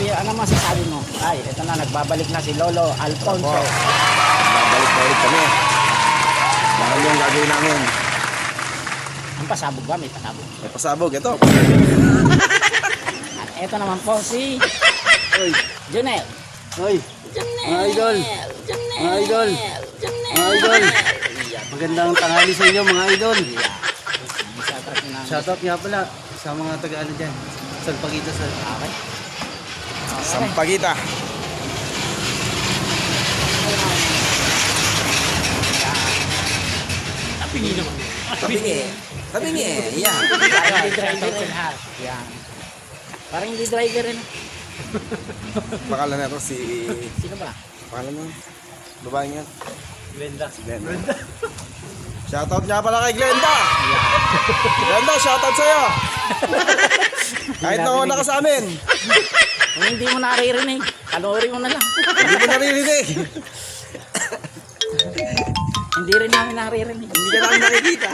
ano masasabi mo? Ay, ito na, nagbabalik na si Lolo Alfonso. Babalik-balik kami. Dahil yung gagawin namin. Ang pasabog ba? May pasabog. May pasabog, ito. At ito naman po si Oy, Junel. oy, Junel. mga idol. Junel. Mga idol. Junel. Mga idol. Magandang tanghali sa inyo mga idol. Shoutout na. Shoutout nga pala sa mga taga-ano dyan. Sagpagita sa... Okay. Sampagita. Tabingi. Yan. Parang hindi driver rin. Yan. Parang hindi driver rin. Pangalan na ito si... Sino ba? Pangalan mo? Babaeng yan. Glenda. Si Glenda. Shoutout nga pala kay Glenda. Glenda, shoutout sa'yo. Kahit nauna ka sa amin. Kung hindi mo naririnig, panoorin mo na lang. Hindi mo naririnig. Hindi rin namin naririnig. Hindi ka namin nakikita.